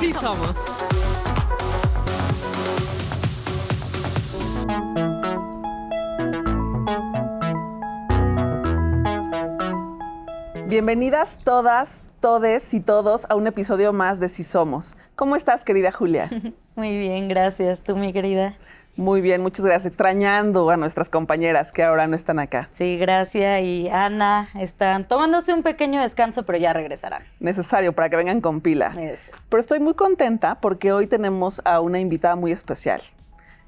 Sí somos. Bienvenidas todas, todes y todos a un episodio más de Sí Somos. ¿Cómo estás, querida Julia? Muy bien, gracias. ¿Tú, mi querida? Muy bien, muchas gracias. Extrañando a nuestras compañeras que ahora no están acá. Sí, Gracia y Ana están tomándose un pequeño descanso, pero ya regresarán. Necesario para que vengan con pila. Eso. Pero estoy muy contenta porque hoy tenemos a una invitada muy especial,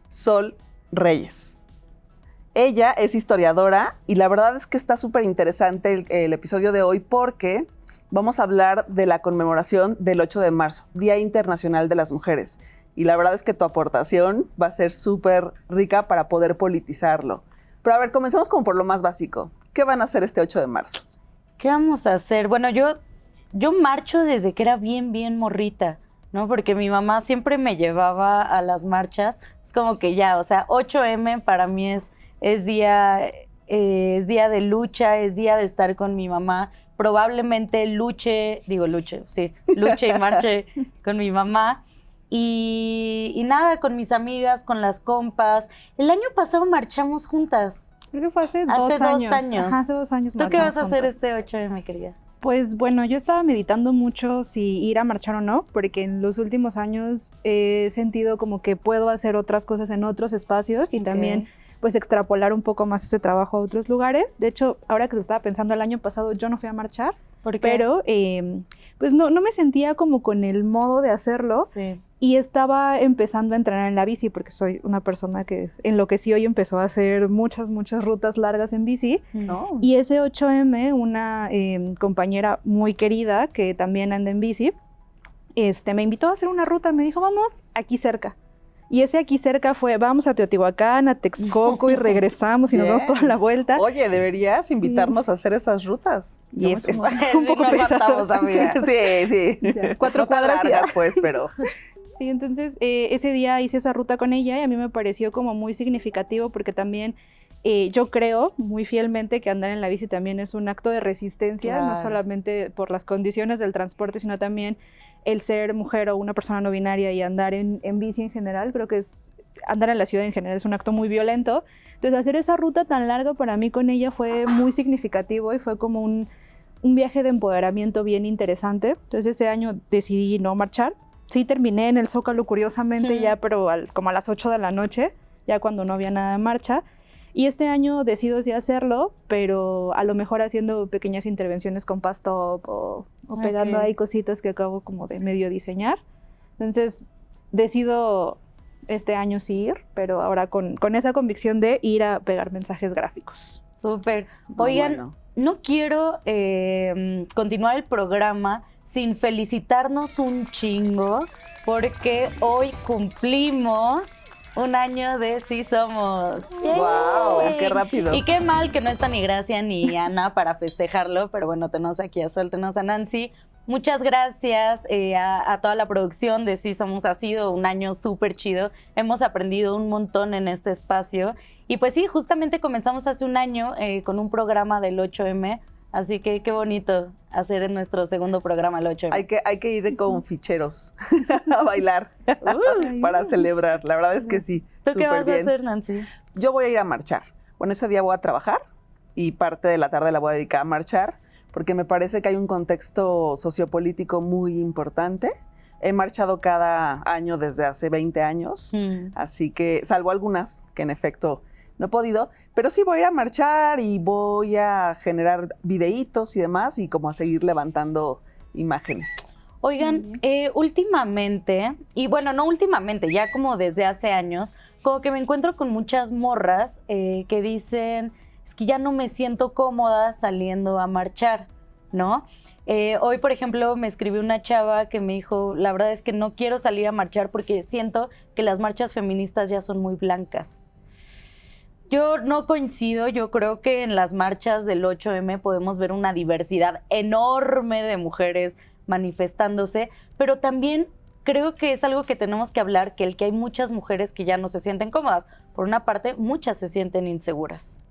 Sol Reyes. Ella es historiadora y la verdad es que está súper interesante el episodio de hoy porque vamos a hablar de la conmemoración del 8 de marzo, Día Internacional de las Mujeres. Y la verdad es que tu aportación va a ser súper rica para poder politizarlo. Pero a ver, comencemos como por lo más básico. ¿Qué van a hacer este 8 de marzo? ¿Qué vamos a hacer? Bueno, yo marcho desde que era bien morrita, ¿no? Porque mi mamá siempre me llevaba a las marchas. Es como que ya, o sea, 8M para mí es día de lucha, es día de estar con mi mamá. Probablemente luche y marche con mi mamá. Y nada, con mis amigas, con las compas. El año pasado marchamos juntas. Creo que fue hace 2 años. Ajá, hace 2 años. ¿Tú qué vas a hacer este 8M, querida? Pues bueno, yo estaba meditando mucho si ir a marchar o no, porque en los últimos años he sentido como que puedo hacer otras cosas en otros espacios y también pues extrapolar un poco más ese trabajo a otros lugares. De hecho, ahora que lo estaba pensando, el año pasado yo no fui a marchar, pero pues no me sentía como con el modo de hacerlo. Sí. Y estaba empezando a entrenar en la bici porque soy una persona que enloqueció y empezó a hacer muchas rutas largas en bici. No. Y ese 8M, una compañera muy querida que también anda en bici, me invitó a hacer una ruta. Me dijo, vamos aquí cerca. Y ese aquí cerca fue, vamos a Teotihuacán, a Texcoco y regresamos y nos damos toda la vuelta. Oye, deberías invitarnos a hacer esas rutas. Y es un poco pesado. Sí. Ya, 4 no tan cuadras largas, pues, pero... Sí, entonces ese día hice esa ruta con ella y a mí me pareció como muy significativo porque también yo creo muy fielmente que andar en la bici también es un acto de resistencia, claro. No solamente por las condiciones del transporte, sino también el ser mujer o una persona no binaria y andar en bici en general. Creo que andar en la ciudad en general es un acto muy violento. Entonces hacer esa ruta tan larga para mí con ella fue muy significativo y fue como un viaje de empoderamiento bien interesante. Entonces ese año decidí no marchar. Sí, terminé en el Zócalo, curiosamente, ya, pero como a las 8 de la noche, ya cuando no había nada en marcha. Y este año decido sí hacerlo, pero a lo mejor haciendo pequeñas intervenciones con Pastop o pegando ahí cositas que acabo como de medio diseñar. Entonces, decido este año sí ir, pero ahora con esa convicción de ir a pegar mensajes gráficos. Súper. Oigan, no quiero continuar el programa sin felicitarnos un chingo, porque hoy cumplimos 1 año de Sí Somos. ¡Wow! ¡Qué rápido! Y qué mal que no está ni Gracia ni Ana para festejarlo, pero bueno, tenemos aquí a Sol, tenemos a Nancy. Muchas gracias a toda la producción de Sí Somos. Ha sido un año súper chido. Hemos aprendido un montón en este espacio. Y pues sí, justamente comenzamos hace 1 año con un programa del 8M. Así que qué bonito hacer en nuestro segundo programa el 8M. Hay que ir con ficheros a bailar para celebrar. La verdad es que sí. ¿Tú qué vas a hacer, Nancy? Yo voy a ir a marchar. Bueno, ese día voy a trabajar y parte de la tarde la voy a dedicar a marchar porque me parece que hay un contexto sociopolítico muy importante. He marchado cada año desde hace 20 años, así que, salvo algunas que en efecto no he podido, pero sí voy a marchar y voy a generar videitos y demás y como a seguir levantando imágenes. Oigan, últimamente, y bueno, no últimamente, ya como desde hace años, como que me encuentro con muchas morras que dicen, es que ya no me siento cómoda saliendo a marchar, ¿no? Hoy, por ejemplo, me escribió una chava que me dijo, la verdad es que no quiero salir a marchar porque siento que las marchas feministas ya son muy blancas. Yo no coincido, yo creo que en las marchas del 8M podemos ver una diversidad enorme de mujeres manifestándose, pero también creo que es algo que tenemos que hablar, que hay muchas mujeres que ya no se sienten cómodas. Por una parte, muchas se sienten inseguras.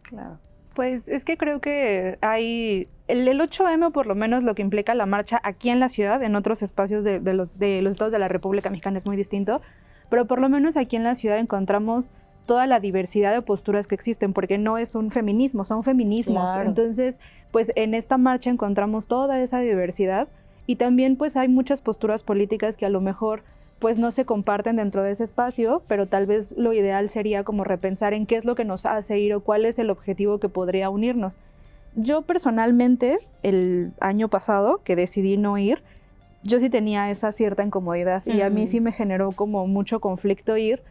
Claro. Pues es que creo que hay el 8M, o por lo menos lo que implica la marcha aquí en la ciudad, en otros espacios de los estados de la República Mexicana es muy distinto, pero por lo menos aquí en la ciudad encontramos toda la diversidad de posturas que existen, porque no es un feminismo, son feminismos. Claro. Entonces, pues en esta marcha encontramos toda esa diversidad y también pues hay muchas posturas políticas que a lo mejor pues no se comparten dentro de ese espacio, pero tal vez lo ideal sería como repensar en qué es lo que nos hace ir o cuál es el objetivo que podría unirnos. Yo personalmente, el año pasado que decidí no ir, yo sí tenía esa cierta incomodidad y a mí sí me generó como mucho conflicto ir,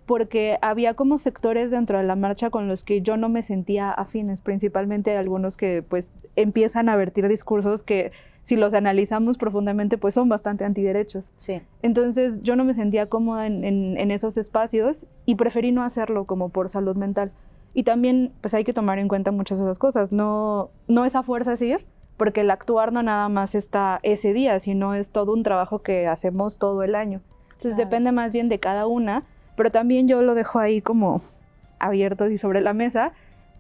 porque había como sectores dentro de la marcha con los que yo no me sentía afines, principalmente algunos que pues empiezan a vertir discursos que si los analizamos profundamente pues son bastante antiderechos. Sí. Entonces yo no me sentía cómoda en esos espacios y preferí no hacerlo como por salud mental. Y también pues hay que tomar en cuenta muchas de esas cosas, no es a fuerzas ir, porque el actuar no nada más está ese día, sino es todo un trabajo que hacemos todo el año. Entonces depende más bien de cada una, pero también yo lo dejo ahí como abierto y sobre la mesa,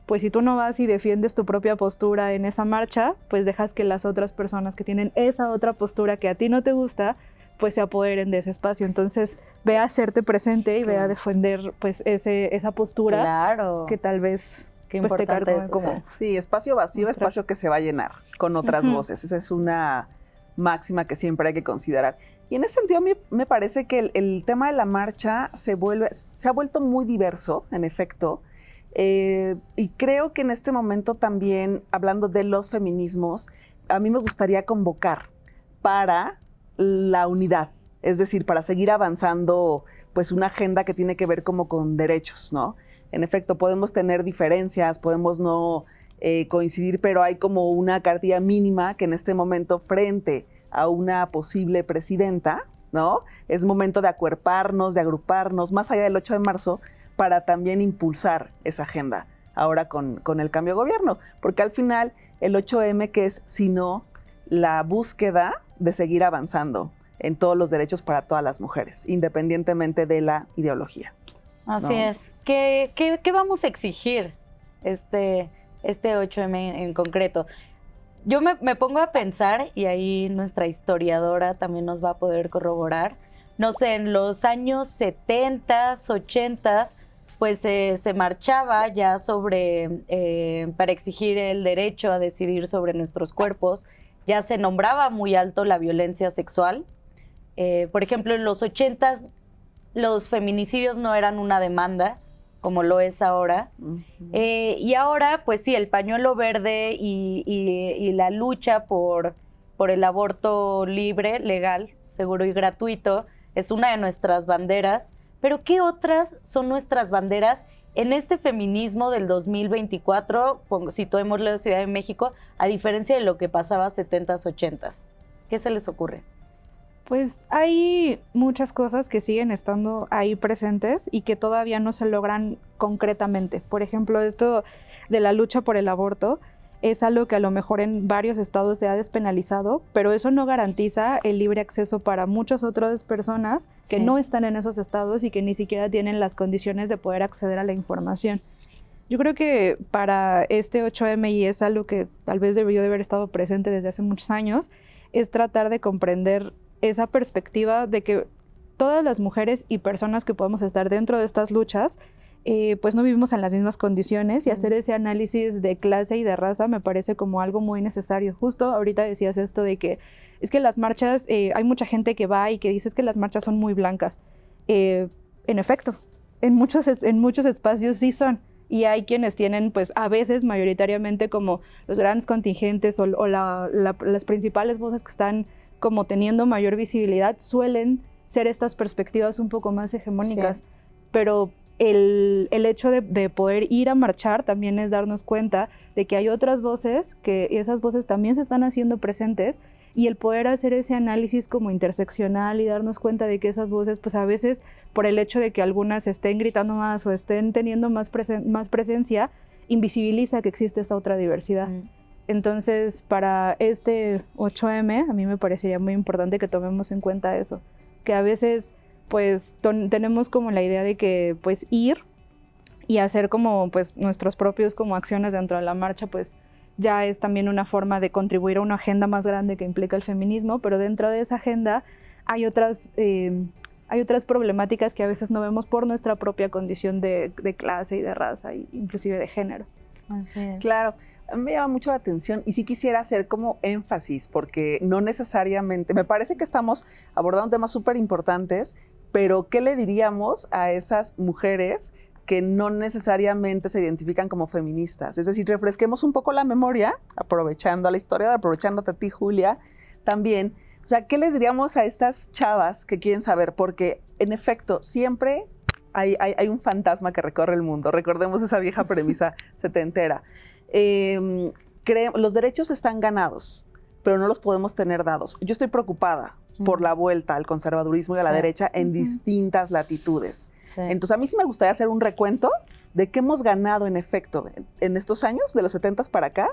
pues si tú no vas y defiendes tu propia postura en esa marcha, pues dejas que las otras personas que tienen esa otra postura que a ti no te gusta, pues se apoderen de ese espacio. Entonces ve a hacerte presente y ve a defender pues esa postura Claro. que tal vez Qué pues, te importante carcome eso, como... Sí, espacio vacío, Mostrar. espacio que se va a llenar con otras voces. Esa es una máxima que siempre hay que considerar. Y en ese sentido, a mí me parece que el tema de la marcha se ha vuelto muy diverso, en efecto. Y creo que en este momento también, hablando de los feminismos, a mí me gustaría convocar para la unidad, es decir, para seguir avanzando pues una agenda que tiene que ver como con derechos, ¿no? En efecto, podemos tener diferencias, podemos no coincidir, pero hay como una cartilla mínima que en este momento frente a una posible presidenta, ¿no? Es momento de acuerparnos, de agruparnos, más allá del 8 de marzo, para también impulsar esa agenda ahora con el cambio de gobierno. Porque al final, el 8M, ¿qué es sino la búsqueda de seguir avanzando en todos los derechos para todas las mujeres, independientemente de la ideología? Así ¿no? es. ¿Qué vamos a exigir este 8M en concreto? Yo me pongo a pensar, y ahí nuestra historiadora también nos va a poder corroborar, no sé, en los años 70s, 80s, pues se marchaba ya para exigir el derecho a decidir sobre nuestros cuerpos, ya se nombraba muy alto la violencia sexual. Por ejemplo, en los 80s, los feminicidios no eran una demanda, como lo es ahora. Y ahora, pues sí, el pañuelo verde y la lucha por el aborto libre, legal, seguro y gratuito, es una de nuestras banderas. Pero ¿qué otras son nuestras banderas en este feminismo del 2024? Situemos la Ciudad de México, a diferencia de lo que pasaba 70s, 80s. ¿Qué se les ocurre? Pues hay muchas cosas que siguen estando ahí presentes y que todavía no se logran concretamente. Por ejemplo, esto de la lucha por el aborto es algo que a lo mejor en varios estados se ha despenalizado, pero eso no garantiza el libre acceso para muchas otras personas que no están en esos estados y que ni siquiera tienen las condiciones de poder acceder a la información. Yo creo que para este 8M, y es algo que tal vez debió de haber estado presente desde hace muchos años, es tratar de comprender esa perspectiva de que todas las mujeres y personas que podemos estar dentro de estas luchas, pues no vivimos en las mismas condiciones, y hacer ese análisis de clase y de raza me parece como algo muy necesario. Justo ahorita decías esto de que es que las marchas, hay mucha gente que va y que dice es que las marchas son muy blancas. En efecto, en muchos espacios sí son. Y hay quienes tienen, pues a veces, mayoritariamente, como los grandes contingentes o las principales voces que están como teniendo mayor visibilidad, suelen ser estas perspectivas un poco más hegemónicas. Sí. Pero el hecho de poder ir a marchar también es darnos cuenta de que hay otras voces, que esas voces también se están haciendo presentes, y el poder hacer ese análisis como interseccional y darnos cuenta de que esas voces, pues a veces, por el hecho de que algunas estén gritando más o estén teniendo más presencia, invisibiliza que existe esa otra diversidad. Entonces, para este 8M, a mí me parecería muy importante que tomemos en cuenta eso, que a veces, pues, tenemos como la idea de que, pues, ir y hacer como pues nuestros propios como acciones dentro de la marcha, pues ya es también una forma de contribuir a una agenda más grande que implica el feminismo, pero dentro de esa agenda hay otras problemáticas que a veces no vemos por nuestra propia condición de clase y de raza, inclusive de género. Así es. Claro, a mí me llama mucho la atención y sí quisiera hacer como énfasis, porque no necesariamente, me parece que estamos abordando temas súper importantes, pero ¿qué le diríamos a esas mujeres que no necesariamente se identifican como feministas? Es decir, refresquemos un poco la memoria, aprovechando a la historia, aprovechándote a ti, Julia, también. O sea, ¿qué les diríamos a estas chavas que quieren saber? Porque, en efecto, siempre hay un fantasma que recorre el mundo. Recordemos esa vieja premisa setentera. Los derechos están ganados, pero no los podemos tener dados. Yo estoy preocupada por la vuelta al conservadurismo y a la derecha en distintas latitudes. Sí. Entonces, a mí sí me gustaría hacer un recuento de qué hemos ganado, en efecto, en estos años, de los 70s para acá,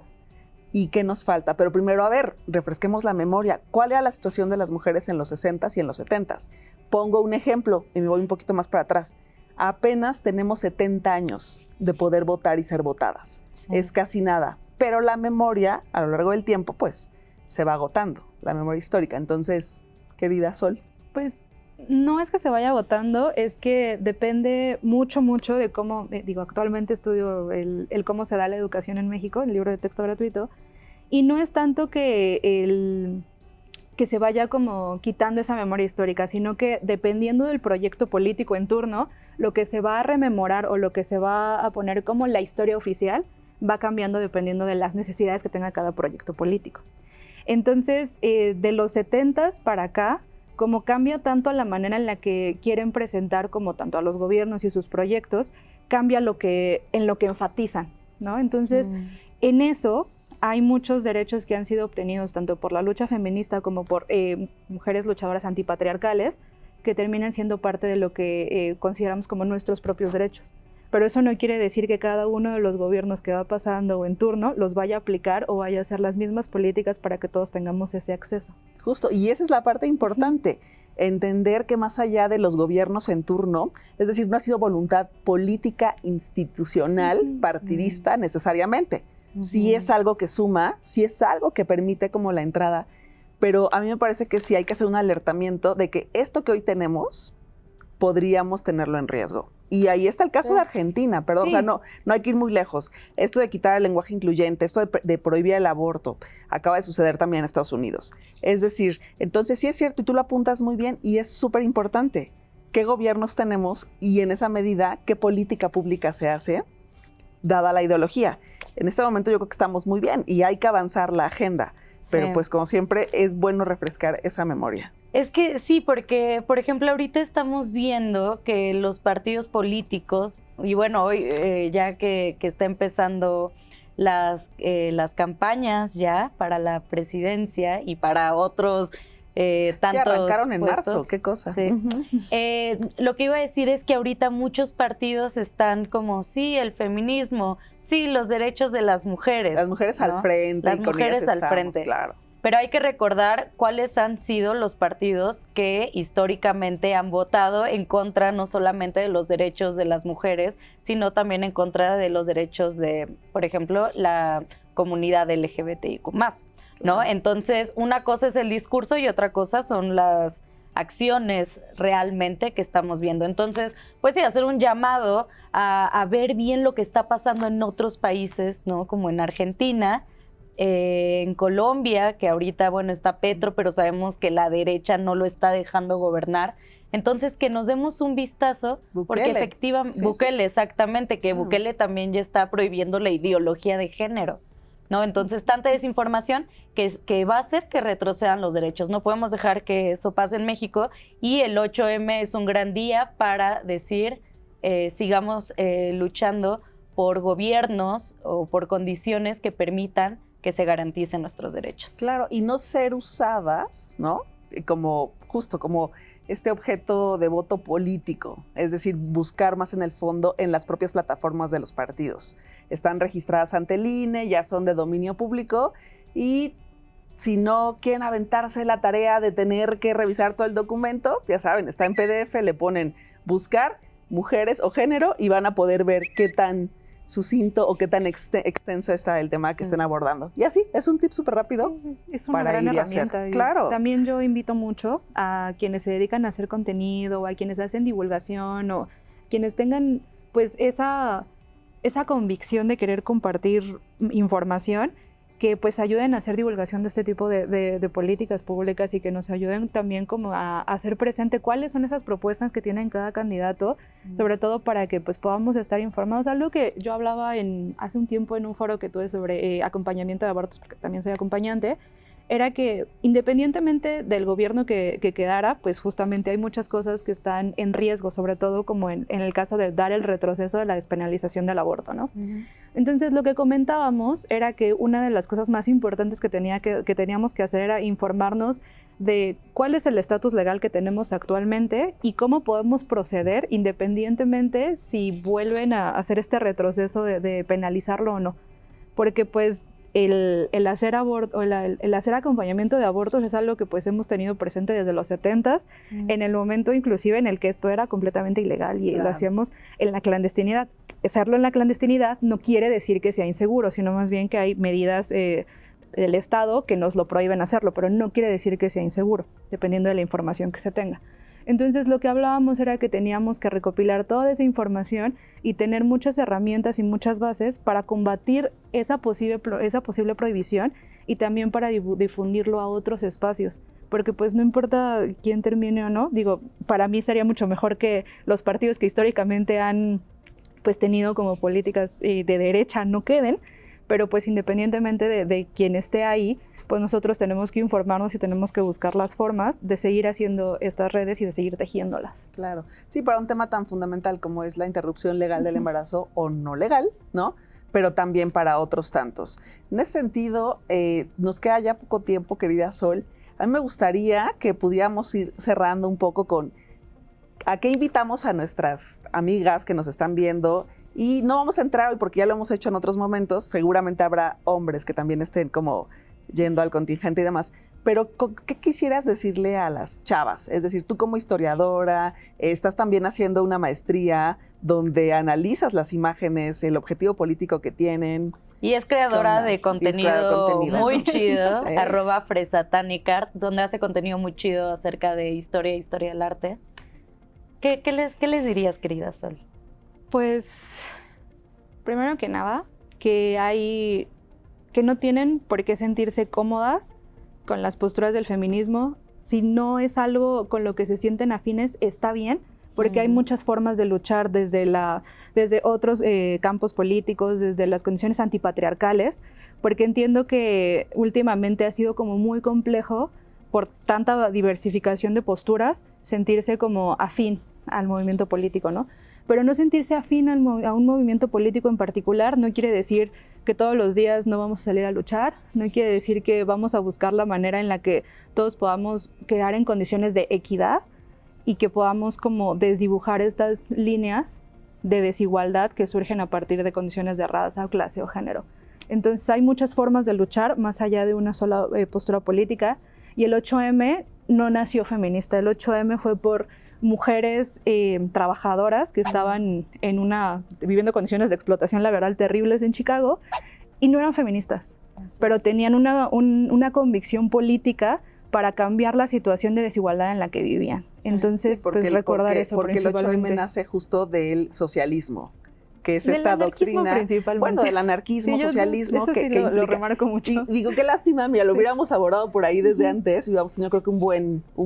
y qué nos falta. Pero primero, a ver, refresquemos la memoria. ¿Cuál era la situación de las mujeres en los 60s y en los 70s? Pongo un ejemplo y me voy un poquito más para atrás. Apenas tenemos 70 años de poder votar y ser votadas. Sí. Es casi nada. Pero la memoria, a lo largo del tiempo, pues, se va agotando, la memoria histórica. Entonces, querida Sol. Pues, no es que se vaya agotando, es que depende mucho de cómo, actualmente estudio el cómo se da la educación en México, el libro de texto gratuito, y no es tanto que se vaya como quitando esa memoria histórica, sino que dependiendo del proyecto político en turno, lo que se va a rememorar o lo que se va a poner como la historia oficial va cambiando dependiendo de las necesidades que tenga cada proyecto político. Entonces, de los 70s para acá, como cambia tanto la manera en la que quieren presentar como tanto a los gobiernos y sus proyectos, cambia en lo que enfatizan, ¿no? Entonces, en eso hay muchos derechos que han sido obtenidos tanto por la lucha feminista como por mujeres luchadoras antipatriarcales que terminan siendo parte de lo que consideramos como nuestros propios derechos. Pero eso no quiere decir que cada uno de los gobiernos que va pasando o en turno los vaya a aplicar o vaya a hacer las mismas políticas para que todos tengamos ese acceso. Justo, y esa es la parte importante, entender que más allá de los gobiernos en turno, es decir, no ha sido voluntad política, institucional, partidista necesariamente. Sí es algo que suma, sí es algo que permite como la entrada, pero a mí me parece que sí hay que hacer un alertamiento de que esto que hoy tenemos podríamos tenerlo en riesgo. Y ahí está el caso de Argentina, perdón, o sea, no hay que ir muy lejos. Esto de quitar el lenguaje incluyente, esto de prohibir el aborto, acaba de suceder también en Estados Unidos. Es decir, entonces sí es cierto y tú lo apuntas muy bien y es súper importante. ¿Qué gobiernos tenemos y en esa medida qué política pública se hace dada la ideología? En este momento yo creo que estamos muy bien y hay que avanzar la agenda. Pero pues como siempre es bueno refrescar esa memoria. Es que sí, porque por ejemplo ahorita estamos viendo que los partidos políticos, y bueno, hoy ya que está empezando las campañas ya para la presidencia y para otros tantos sí, arrancaron en puestos. Marzo, qué cosa. Sí. Lo que iba a decir es que ahorita muchos partidos están como, sí, el feminismo, sí, los derechos de las mujeres. Las mujeres, ¿no? Al frente. Las mujeres al frente. Claro. Pero hay que recordar cuáles han sido los partidos que históricamente han votado en contra no solamente de los derechos de las mujeres, sino también en contra de los derechos de, por ejemplo, la comunidad LGBTIQ+. ¿No? Entonces, una cosa es el discurso y otra cosa son las acciones realmente que estamos viendo. Entonces, pues sí, hacer un llamado a ver bien lo que está pasando en otros países, ¿no? Como en Argentina, en Colombia, que ahorita, bueno, está Petro, pero sabemos que la derecha no lo está dejando gobernar. Entonces, que nos demos un vistazo, Bukele. Porque efectivamente, Bukele, exactamente, que Bukele también ya está prohibiendo la ideología de género. ¿No? Entonces, tanta desinformación que va a hacer que retrocedan los derechos. No podemos dejar que eso pase en México y el 8M es un gran día para decir, sigamos luchando por gobiernos o por condiciones que permitan que se garanticen nuestros derechos. Claro, y no ser usadas, ¿no? Como este objeto de voto político, es decir, buscar más en el fondo en las propias plataformas de los partidos. Están registradas ante el INE, ya son de dominio público y si no quieren aventarse la tarea de tener que revisar todo el documento, ya saben, está en PDF, le ponen buscar mujeres o género y van a poder ver qué tan sucinto o qué tan extenso está el tema que estén abordando. Y así, es un tip súper rápido. Sí, es una para gran ir y hacer. herramienta. Claro. También yo invito mucho a quienes se dedican a hacer contenido, o a quienes hacen divulgación, o quienes tengan pues esa convicción de querer compartir información, que pues ayuden a hacer divulgación de este tipo de políticas públicas y que nos ayuden también como a hacer presente cuáles son esas propuestas que tienen cada candidato, sobre todo para que pues podamos estar informados. Algo que yo hablaba hace un tiempo en un foro que tuve sobre acompañamiento de abortos, porque también soy acompañante, era que independientemente del gobierno que quedara, pues justamente hay muchas cosas que están en riesgo, sobre todo como en el caso de dar el retroceso de la despenalización del aborto, ¿no? Uh-huh. Entonces lo que comentábamos era que una de las cosas más importantes que teníamos que hacer era informarnos de cuál es el estatus legal que tenemos actualmente y cómo podemos proceder independientemente si vuelven a hacer este retroceso de penalizarlo o no. Porque pues el hacer acompañamiento de abortos es algo que pues hemos tenido presente desde los 70s, en el momento inclusive en el que esto era completamente ilegal y lo hacíamos en la clandestinidad. Hacerlo en la clandestinidad no quiere decir que sea inseguro, sino más bien que hay medidas del Estado que nos lo prohíben hacerlo, pero no quiere decir que sea inseguro, dependiendo de la información que se tenga. Entonces lo que hablábamos era que teníamos que recopilar toda esa información y tener muchas herramientas y muchas bases para combatir esa posible prohibición y también para difundirlo a otros espacios. Porque pues no importa quién termine o no, digo, para mí sería mucho mejor que los partidos que históricamente han pues tenido como políticas de derecha no queden, pero pues independientemente de quién esté ahí, pues nosotros tenemos que informarnos y tenemos que buscar las formas de seguir haciendo estas redes y de seguir tejiéndolas. Claro. Sí, para un tema tan fundamental como es la interrupción legal del embarazo o no legal, ¿no? Pero también para otros tantos. En ese sentido, nos queda ya poco tiempo, querida Sol. A mí me gustaría que pudiéramos ir cerrando un poco con a qué invitamos a nuestras amigas que nos están viendo. Y no vamos a entrar hoy porque ya lo hemos hecho en otros momentos. Seguramente habrá hombres que también estén como yendo al contingente y demás, pero ¿qué quisieras decirle a las chavas? Es decir, tú como historiadora, estás también haciendo una maestría donde analizas las imágenes, el objetivo político que tienen. Y es creadora de contenido muy chido, @fresatanicart, donde hace contenido muy chido acerca de historia del arte. ¿Qué les dirías, querida Sol? Pues, primero que nada, que no tienen por qué sentirse cómodas con las posturas del feminismo. Si no es algo con lo que se sienten afines, está bien, porque hay muchas formas de luchar desde otros campos políticos, desde las condiciones antipatriarcales, porque entiendo que últimamente ha sido como muy complejo, por tanta diversificación de posturas, sentirse como afín al movimiento político, ¿no? Pero no sentirse afín a un movimiento político en particular no quiere decir que todos los días no vamos a salir a luchar, no quiere decir que vamos a buscar la manera en la que todos podamos quedar en condiciones de equidad y que podamos como desdibujar estas líneas de desigualdad que surgen a partir de condiciones de raza, clase o género. Entonces hay muchas formas de luchar más allá de una sola postura política, y el 8M no nació feminista, el 8M fue por mujeres trabajadoras que estaban viviendo condiciones de explotación laboral terribles en Chicago y no eran feministas, pero tenían una convicción política para cambiar la situación de desigualdad en la que vivían. Entonces, pues recordar eso principalmente. Porque el 8M nace justo del socialismo, que es esta doctrina, bueno, del anarquismo, sí, socialismo, eso sí lo remarco mucho. Y digo, qué lástima, mira, lo hubiéramos abordado por ahí desde antes, y hubiéramos tenido creo que un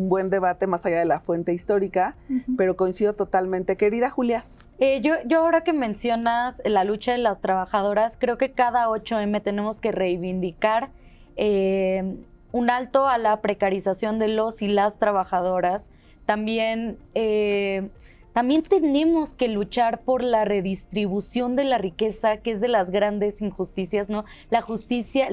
buen debate más allá de la fuente histórica, pero coincido totalmente. Querida Julia. Yo ahora que mencionas la lucha de las trabajadoras, creo que cada 8M tenemos que reivindicar un alto a la precarización de los y las trabajadoras. También tenemos que luchar por la redistribución de la riqueza, que es de las grandes injusticias, ¿no? La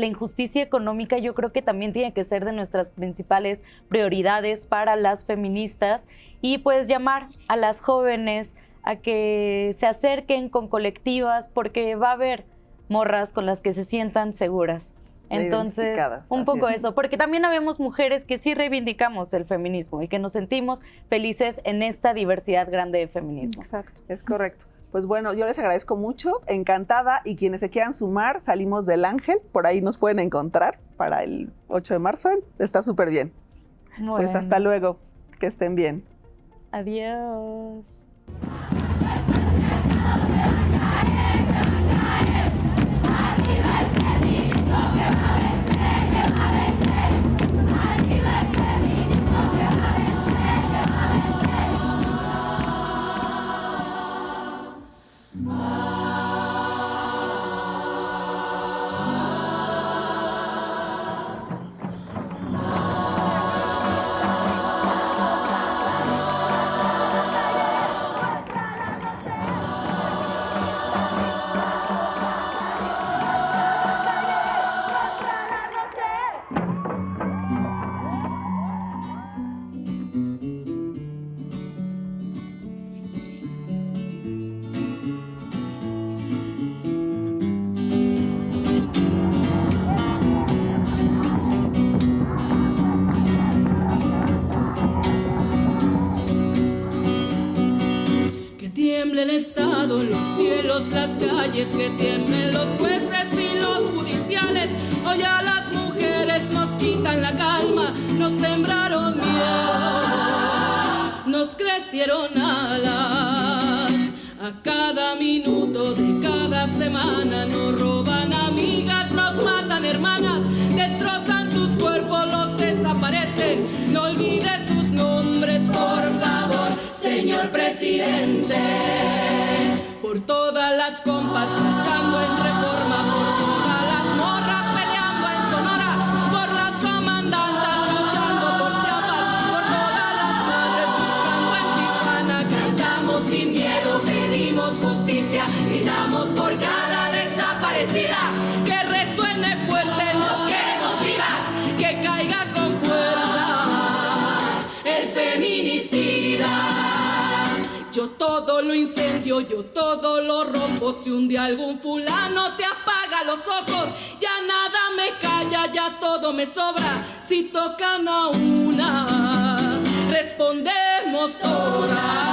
injusticia económica, yo creo que también tiene que ser de nuestras principales prioridades para las feministas, y pues llamar a las jóvenes a que se acerquen con colectivas, porque va a haber morras con las que se sientan seguras. Entonces, identificadas, un así poco es. eso, porque también habemos mujeres que sí reivindicamos el feminismo y que nos sentimos felices en esta diversidad grande de feminismo. Exacto. Es correcto. Pues bueno, yo les agradezco mucho, encantada, y quienes se quieran sumar, salimos del Ángel, por ahí nos pueden encontrar para el 8 de marzo, está súper bien. Bueno, Pues hasta luego, que estén bien. Adiós. tiemble el Estado, los cielos, las calles, que tiemblen los jueces y los judiciales. Hoy a las mujeres nos quitan la calma, nos sembraron miedo, nos crecieron alas. A cada minuto de cada semana nos roban amigas, nos matan hermanas, destrozan sus cuerpos, los desaparecen. No olvide sus nombres, por favor, señor presidente. Por todas las compas marchando en Reforma, por todas las morras peleando en Sonora, por las comandantas luchando por Chiapas, por todas las madres buscando en Tijuana. Cantamos sin miedo, pedimos justicia, gritamos por cada desaparecida. Que resuene fuerte, nos queremos vivas, que caiga con fuerza el feminicida. Yo todo lo incendio, yo todo lo rompo. Si un día algún fulano te apaga los ojos, ya nada me calla, ya todo me sobra. Si tocan a una, respondemos todas.